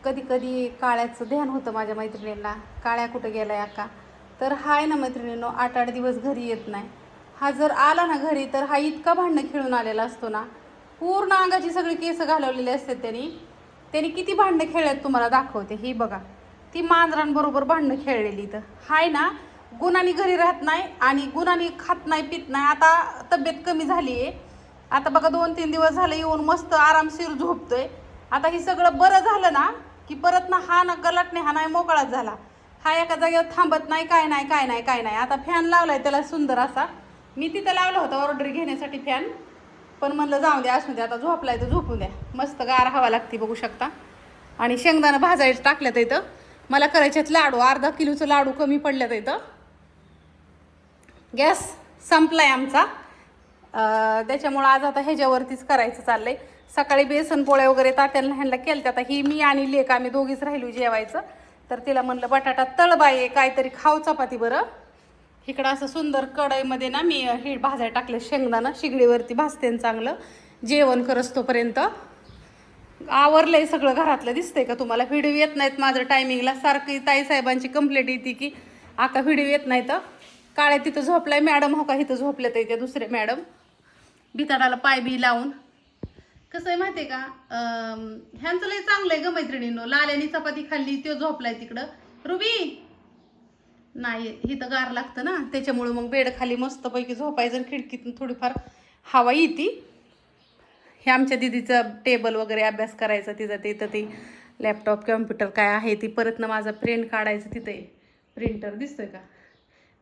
कधी कधी काळ्याचं ध्यान होतं माझ्या मैत्रिणींना, काळ्या कुठं गेलाय अक्का. तर हाय ना मैत्रिणींनो, 8-8 दिवस घरी येत नाही. हा जर आला ना घरी तर हा इतका भांडणं खेळून आलेला असतो ना, पूर्ण अंगाची सगळी केस घालवलेली असतात त्यांनी किती भांडणं खेळल्यात तुम्हाला दाखवते. ही बघा, ती मांजरांबरोबर भांडणं खेळलेली. तर हाय ना, गुणांनी घरी राहत नाही आणि गुणांनी खात नाही पित नाही. आता तब्येत कमी झाली आहे. आता बघा 2-3 दिवस झाले येऊन मस्त आरामशीर झोपतोय. आता हे सगळं बरं झालं ना की परत ना हा ना गलाटणे, हा नाही मोकळाच झाला. हा एका जागेवर थांबत नाही, काय नाही. आता फॅन लावलाय त्याला सुंदर असा. मी तिथं लावला होता ऑर्डर घेण्यासाठी फॅन, पण म्हणलं जाऊ द्या, असू द्या, आता झोपलाय तर झोपू द्या. मस्त गार हवा लागते बघू शकता. आणि शेंगदाणं भाजायचं टाकल्यात इथं. मला करायच्यात लाडू, अर्धा किलोचं लाडू कमी पडल्यात इथं. गॅस संपलाय आमचा, त्याच्यामुळं आज आता ह्याच्यावरतीच करायचं चाललंय. सकाळी बेसन पोळ्या वगैरे तात्यांना ह्यांना केलं. आता ही मी आणि लेक आम्ही दोघीच राहिलो जेवायचं. तर तिला म्हणलं बटाटा तळबाई काहीतरी खाऊ चपाती बरं. इकडं असं सुंदर कढईमध्ये ना मी हे भाजायला टाकलं शेंगदाणं, शिगडीवरती भाजते चांगलं जेवण करस तोपर्यंत. आवरलंय सगळं घरातलं, दिसतंय का तुम्हाला? व्हिडिओ येत नाहीत माझं टायमिंगला. सारखी ताईसाहेबांची कंप्लेंट येते की आका व्हिडिओ येत नाही. तर काळ्या तिथं झोपलाय, मॅडम हो का इथं झोपल्यात त्या दुसरे मॅडम बिताडाला पाय बी लावून. कसं आहे माहिती आहे का, ह्यांचं लय चांगलं आहे ग मैत्रिणींनो. लाल्यानी चपाती खाल्ली, तो झोपलाय तिकडं. रुबी नाही, इथं गार लागतं ना, त्याच्यामुळं मग बेड खाली मस्तपैकी झोपायचं. खिडकीतून थोडीफार हवा येते. हे आमच्या दिदीचं टेबल वगैरे अभ्यास करायचा तिचं, तिथं ते लॅपटॉप कम्प्युटर काय आहे ती. परत ना माझा प्रिंट काढायचं तिथे प्रिंटर दिसतोय का.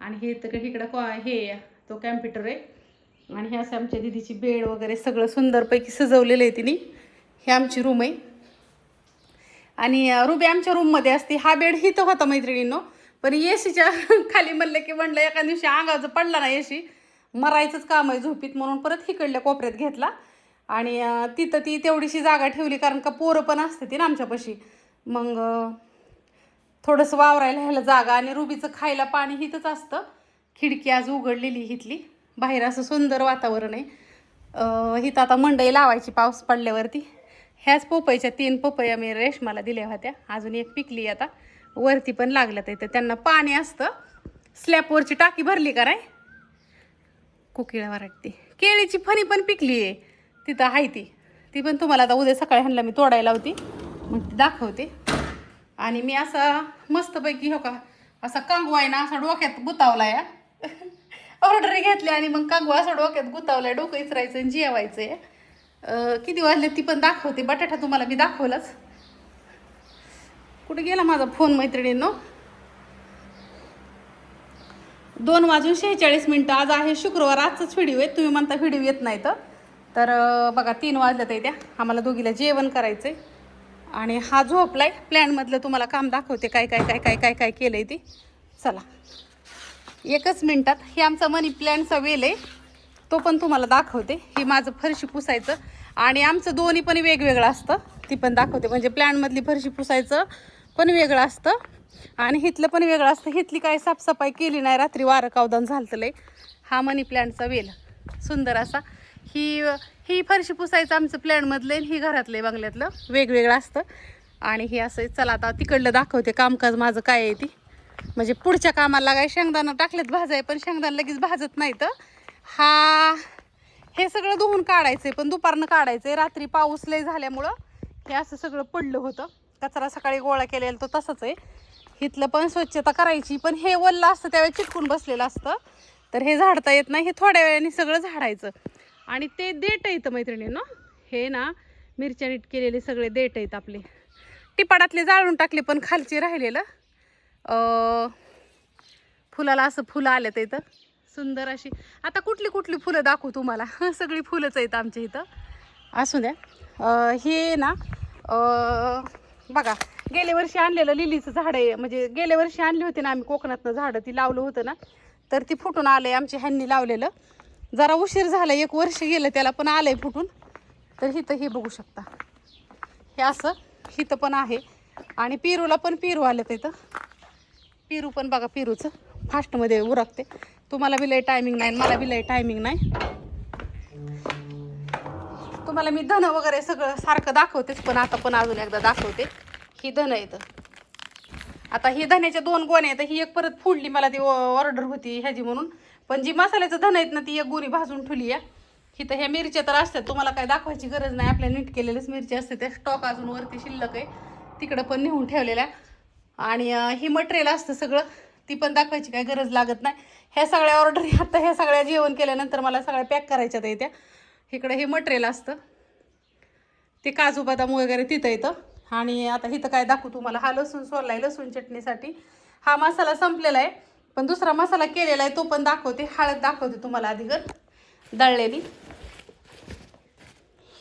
आणि हे तर इकडं हे तो कॅम्प्युटर आहे. आणि हे असं आमच्या दिदीची बेड वगैरे सगळं सुंदरपैकी सजवलेलं आहे तिने. हे आमची रूम आहे. आणि रुबी आमच्या रूममध्ये असते. हा बेड हिथं होता मैत्रिणींनो, पण एसीच्या खाली म्हणलं एका दिवशी अंगाचं पडला ना एसी, मरायचंच काम आहे झोपीत, म्हणून परत हिकडल्या कोपऱ्यात घेतला. आणि तिथं ती तेवढीशी जागा ठेवली, कारण का पोरं पण असते ती ना आमच्यापाशी. मग थोडंसं वावरायला ह्याला जागा. आणि रुबीचं खायला पाणी हिथंच असतं. खिडकी आज उघडलेली हिथली, बाहेर असं सुंदर वातावरण आहे. हिथं आता मंडई लावायची पाऊस पडल्यावरती. ह्याच पपईच्या 3 पपया मी रेशमाला दिल्या होत्या, अजून एक पिकली. आता वरती पण लागल्यात. तर त्यांना पाणी असतं. स्लॅपवरची टाकी भरली का नाही, कोकिळा वरटते. केळीची फणी पण पिकली आहे तिथं, आहे ती पण तुम्हाला आता उद्या सकाळी ह्यांना मी तोडायला होती, मग ती दाखवते. आणि मी असा मस्तपैकी हो का असा कांगवा आहे ना असा डोक्यात गुतावला या ऑर्डर घेतली आणि मग कांगवा असा डोक्यात गुतावलाय. डोकं इचरायचं आणि जेवायचं आहे. किती वाजले ती पण दाखवते. बटाटा तुम्हाला मी दाखवलंच. कुठे गेला माझा फोन मैत्रिणींनो? 2:46 आज आहे शुक्रवार. आजचाच व्हिडिओ आहे. तुम्ही म्हणता व्हिडिओ येत नाही तर बघा 3 वाजल्यात आहे त्या. आम्हाला दोघीला जेवण करायचं आहे. आणि हा झोपलाय. प्लॅनमधलं तुम्हाला काम दाखवते, काय काय काय काय काय काय केलं आहे ती. चला 1 मिनिटात. हे आमचा मनी प्लॅनचा वेल आहे, तो पण तुम्हाला दाखवते. हे माझं फरशी पुसायचं आणि आमचं दोन्ही पण वेगवेगळं असतं, ती पण दाखवते. म्हणजे प्लॅनमधली फरशी पुसायचं पण वेगळं असतं आणि हिथलं पण वेगळं असतं. हिथली काय साफसफाई केली नाही, रात्री वारं कावदान झालं लय. हा मनी प्लॅनचा वेल सुंदर असा. ही फरशी पुसायचं आमचं प्लॅनमधलं आहे, ही घरातलं बंगल्यातलं वेगवेगळं असतं. आणि हे असं. चला आता तिकडलं दाखवते कामकाज माझं काय आहे ती. म्हणजे पुढच्या कामाला काय शेंगदाणं टाकलेत भाजाय, पण शेंगदाणं लगेच भाजत नाही. तर हे सगळं धुवून काढायचं आहे, पण दुपारनं काढायचं आहे. रात्री पाऊस लय झाल्यामुळं हे असं सगळं पडलं होतं. कचरा सकाळी गोळा केलेला तो तसंच आहे. इथलं पण स्वच्छता करायची, पण हे वल्लं असतं त्यावेळेस चिटकून बसलेलं असतं, तर हे झाडता येत नाही. हे थोड्या वेळाने सगळं झाडायचं. आणि ते देठ येतं मैत्रिणींनो, हे ना मिरच्या नीट केलेले सगळे देठ आहेत आपले. टिपाडातले जाळून टाकले, पण खालचे राहिलेलं फुलाला असं फुलं आलेत इथं सुंदर अशी. आता कुठली कुठली फुलं दाखवू तुम्हाला? सगळी फुलंच आहेत आमच्या इथं. असू द्या. हे ना बघा, गेल्या वर्षी आणलेलं लिलीचं झाड आहे. म्हणजे गेल्या वर्षी आणली होती ना आम्ही कोकणातनं झाडं, ती लावलं होतं ना, तर ती फुटून आलंय. आमच्या ह्यांनी लावलेलं. जरा उशीर झाला, 1 वर्ष गेलं त्याला, पण आलंय फुटून. तर हिथं हे बघू शकता, हे असं हिथं पण आहे. आणि पेरूला पण पेरू आलं तिथं. पेरू पण बघा, पेरूचं फास्टमध्ये उरकते. तुम्हाला बी लय टायमिंग नाही, मला बी लय टायमिंग नाही. तुम्हाला मी धन वगैरे सगळं सारखं दाखवतेच, पण आता पण अजून एकदा दाखवते. ही धन येतं. आता ही धन्याच्या 2 गोण्या आहेत. ही एक परत फोडली, मला ती ऑर्डर होती ह्याची म्हणून. पण जी मसाल्याचं धन आहेत ना ती एक गोणी भाजून ठेवली आहे. ही तर ह्या मिरच्या तर असतात, तुम्हाला काय दाखवायची गरज नाही. आपल्या नीट केलेल्याच मिरच्या असते, त्या स्टॉक अजून वरती शिल्लक आहे, तिकडं पण नेऊन ठेवलेल्या. आणि ही मटेरियल असतं सगळं, ती पण दाखवायची काय गरज लागत नाही. ह्या सगळ्या ऑर्डर आता ह्या सगळ्या जेवण केल्यानंतर मला सगळ्या पॅक करायच्यात येत्या. इकडं हे मटेरियल असतं, ते काजू बदाम वगैरे तिथं येतं. आणि आता इथं काय दाखवू तुम्हाला, हा लसूण सोललाय लसूण चटणीसाठी. हा मसाला संपलेला आहे, पण दुसरा मसाला केलेला आहे तो पण दाखवते. हळद दाखवते तुम्हाला आधीगर दळलेली.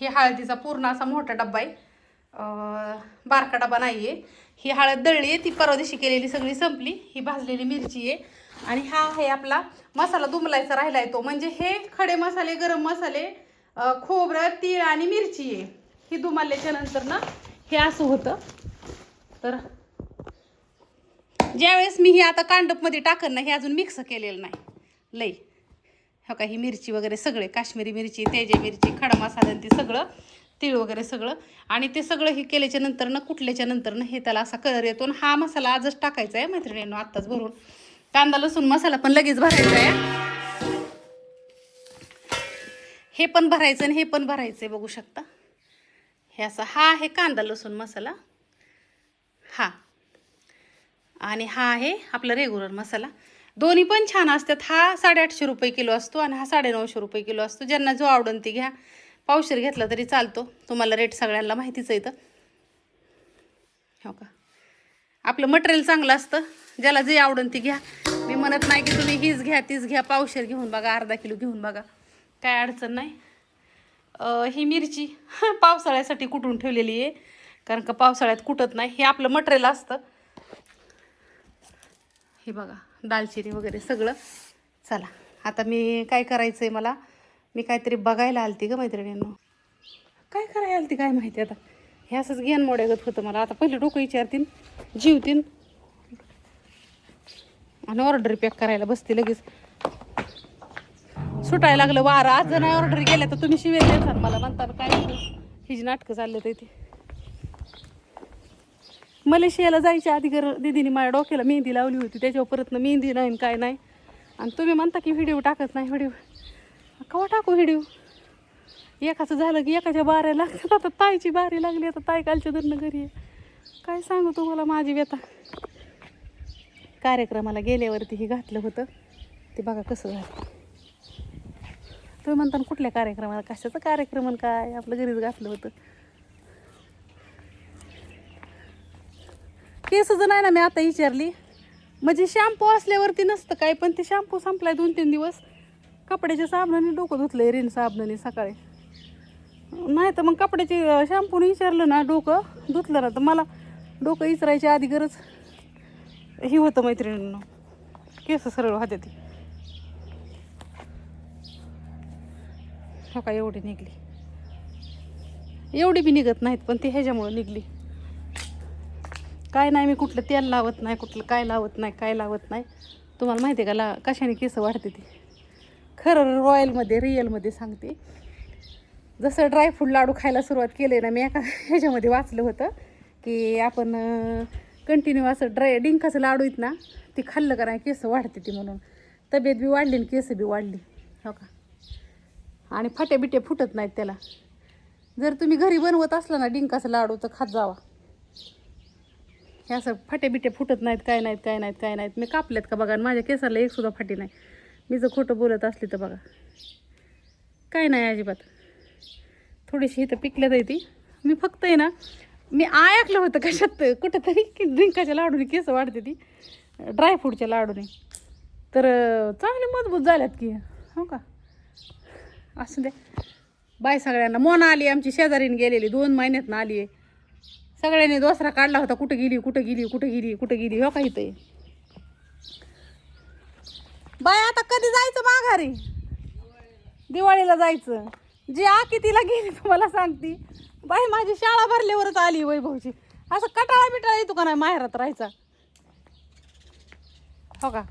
ही हळदीचा पूर्ण असा मोठा डब्बा आहे, बारका डबा नाही आहे. ही हळद दळली आहे, ती परवा दिवशी केलेली सगळी संपली. ही भाजलेली मिरची आहे. आणि हा आहे आपला मसाला दुमलायचा राहिला आहे तो, म्हणजे हे खडे मसाले, गरम मसाले, खोबरं, तीळ आणि मिरची आहे. ही दुमल्याच्या नंतर ना हे असं होतं. तर ज्यावेळेस मी ही आता कांडपमध्ये टाकन ना, हे अजून मिक्स केलेलं नाही लई. हो का, ही मिरची वगैरे सगळे, काश्मीरी मिरची, तेजे मिरची, खडा मसाला, ते सगळं, तीळ वगैरे सगळं. आणि ते सगळं हे केल्याच्या नंतर ना, कुठल्याच्या नंतर ना हे त्याला असा कलर येतो. हा मसाला आजच टाकायचा आहे मैत्रिणींनो, आत्ताच भरून. कांदा लसूण मसाला पण लगेच भरायचा आहे. हे पण भरायचं आणि हे पण भरायचं आहे, बघू शकता. हे असं, हा आहे कांदा लसूण मसाला, हा. आणि हा आहे आपला रेग्युलर मसाला. दोन्ही पण छान असतात. हा 850 रुपये किलो असतो आणि हा 950 रुपये किलो असतो. ज्यांना जो आवडन ती घ्या. पावशेर घेतला तरी चालतो, तुम्हाला रेट सगळ्यांना माहितीच आहे. तर हो का, आपलं मटेरियल चांगलं असतं, ज्याला जे आवडन ती घ्या. मी म्हणत नाही की तुम्ही हीच घ्या तीच घ्या, पावशेर घेऊन बघा, अर्धा किलो घेऊन बघा, काय अडचण नाही. ही मिरची पावसाळ्यासाठी कुटून ठेवलेली आहे, कारण का पावसाळ्यात कुटत नाही. हे आपलं मटेरियल असतं. हे बघा, दालचिनी वगैरे सगळं. चला आता मी काय करायचं आहे, मला मी काहीतरी बघायला आलती ग मैत्रिणींनो. काय करायला आलती काय माहिती आता, हे असंच घेण मोड्यागत होतं मला. आता पहिले डोकं विचारतीन, जीवतीन आणि ऑर्डर पॅक करायला बसते लगेच. सुटायला लागलं वारं. आज जर नाही ऑर्डर गेल्या तर तुम्ही शिवेल देसान मला, म्हणतात काय हिची नाटकं चालले तर इथे. मलेशियाला जायच्या आधी दीदीने माझ्या डोक्याला मेहंदी लावली होती, त्याच्यावर परत मेहंदी नाही काय नाही. आणि तुम्ही म्हणता की व्हिडिओ टाकत नाही. व्हिडिओ केव्हा टाकू व्हिडिओ, एकाचं झालं की एकाच्या बाऱ्या लागतात. आता ताईची बारी लागली, आता ताई कालच्या धरणं घरी आहे. काय सांगू तुम्हाला माझी व्यथा. कार्यक्रमाला गेल्यावरती हे घातलं होतं, ते बघा कसं झालं. तुम्ही म्हणता कुठल्या कार्यक्रमाला, कशाचं कार्यक्रम काय, आपलं घरीच घातलं होतं. केसच नाही ना मी आता विचारली, म्हणजे शॅम्पू असल्यावरती नसतं काय, पण ते शॅम्पू संपलाय 2-3 दिवस. कपड्याच्या साबणाने डोकं धुतलंय, रिन साबणाने सकाळी. नाही तर मग कपड्याची शॅम्पूने विचारलं ना, डोकं धुतलं ना, तर मला डोकं विचारायच्या आधी गरज ही होतं मैत्रिणींनो, केस सरळ होते ती. हो का, एवढी निघली, एवढी बी निघत नाहीत, पण ती ह्याच्यामुळं निघली. काय नाही, मी कुठलं तेल लावत नाही, कुठलं काय लावत नाही, काय लावत नाही. तुम्हाला माहिती आहे का कशाने केस वाढते ती. खरं रॉयलमध्ये, रिअलमध्ये सांगते. जसं ड्रायफ्रूट लाडू खायला सुरुवात केली ना, मी एका ह्याच्यामध्ये वाचलं होतं की आपण कंटिन्यू असं डिंकाचं लाडू आहेत ना, ती खाल्लं का नाही केस वाढते ती, म्हणून तब्येत बी वाढली आणि केस बी वाढली. हो का, आणि फाटे बिटे फुटत नाहीत त्याला. जर तुम्ही घरी बनवत असला ना डिंकाचं लाडू, तर खात जावा. हे असं फाटे बिटे फुटत नाहीत, काय नाहीत, काय नाहीत, काय नाहीत. मी कापल्यात का बघा, माझ्या केसाला एक सुद्धा फाटी नाही. मी जर खोटं बोलत असली तर बघा, काय नाही अजिबात. थोडीशी इथं पिकल्यात आहे ती. मी फक्त आहे ना, मी ऐकलं होतं कशात कुठंतरी की डिंकाच्या लाडूने केस वाढते ती, ड्रायफ्रूटच्या लाडूने. तर चांगले मजबूत झाल्यात की. हो का, असं द्या. बाय सगळ्यांना. मोना आली आमची, शेजारीने गेलेली, 2 महिन्यातनं आली आहे. सगळ्यांनी दोसरा काढला होता, कुठं गेली कुठं गेली कुठं गेली कुठं गेली. हो का, इथं बाय. आता कधी जायचं माघारी, दिवाळीला जायचं. जी आकी तिला गेली तुम्हाला सांगती बाई, माझी शाळा भरल्यावरच आली वैभवची. असं कटाळा बिटाळा येतो का नाही माहेरात राहायचा. हो का,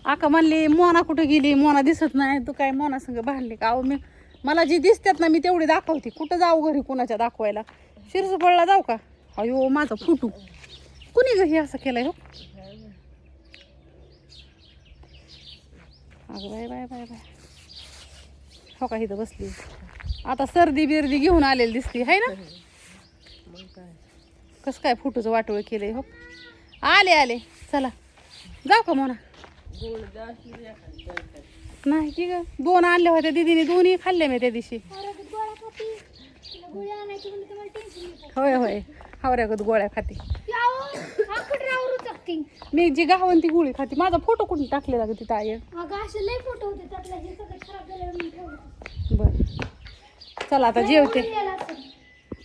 आका म्हणली मोना कुठं गेली, मोना दिसत नाही, तू काय मोना संग भांडली का. अहो मला जी दिसतात ना मी तेवढी दाखवते. कुठं जाऊ घरी कुणाच्या दाखवायला, शिरसोपळला जाऊ का. अयो माझा फुटू कुणी ग हे असं केलंय हो अगं बाय बाय बाय बाय हो का इथं बसली आता सर्दी बिर्दी घेऊन आलेली दिसती है ना कसं काय फुटूचं वाटोळ केलंय हो आले आले चला जाऊ का म्हणा नाही की ग 2 आणल्या होत्या दीदीने दोन्ही खाल्ल्या मी त्या दिवशी होय होय हावऱ्यागत गोळ्या खाती मी जी गावंती गोळी खाती माझा फोटो कुठून टाकलेला ग तिथं आहे बर चला आता जेवते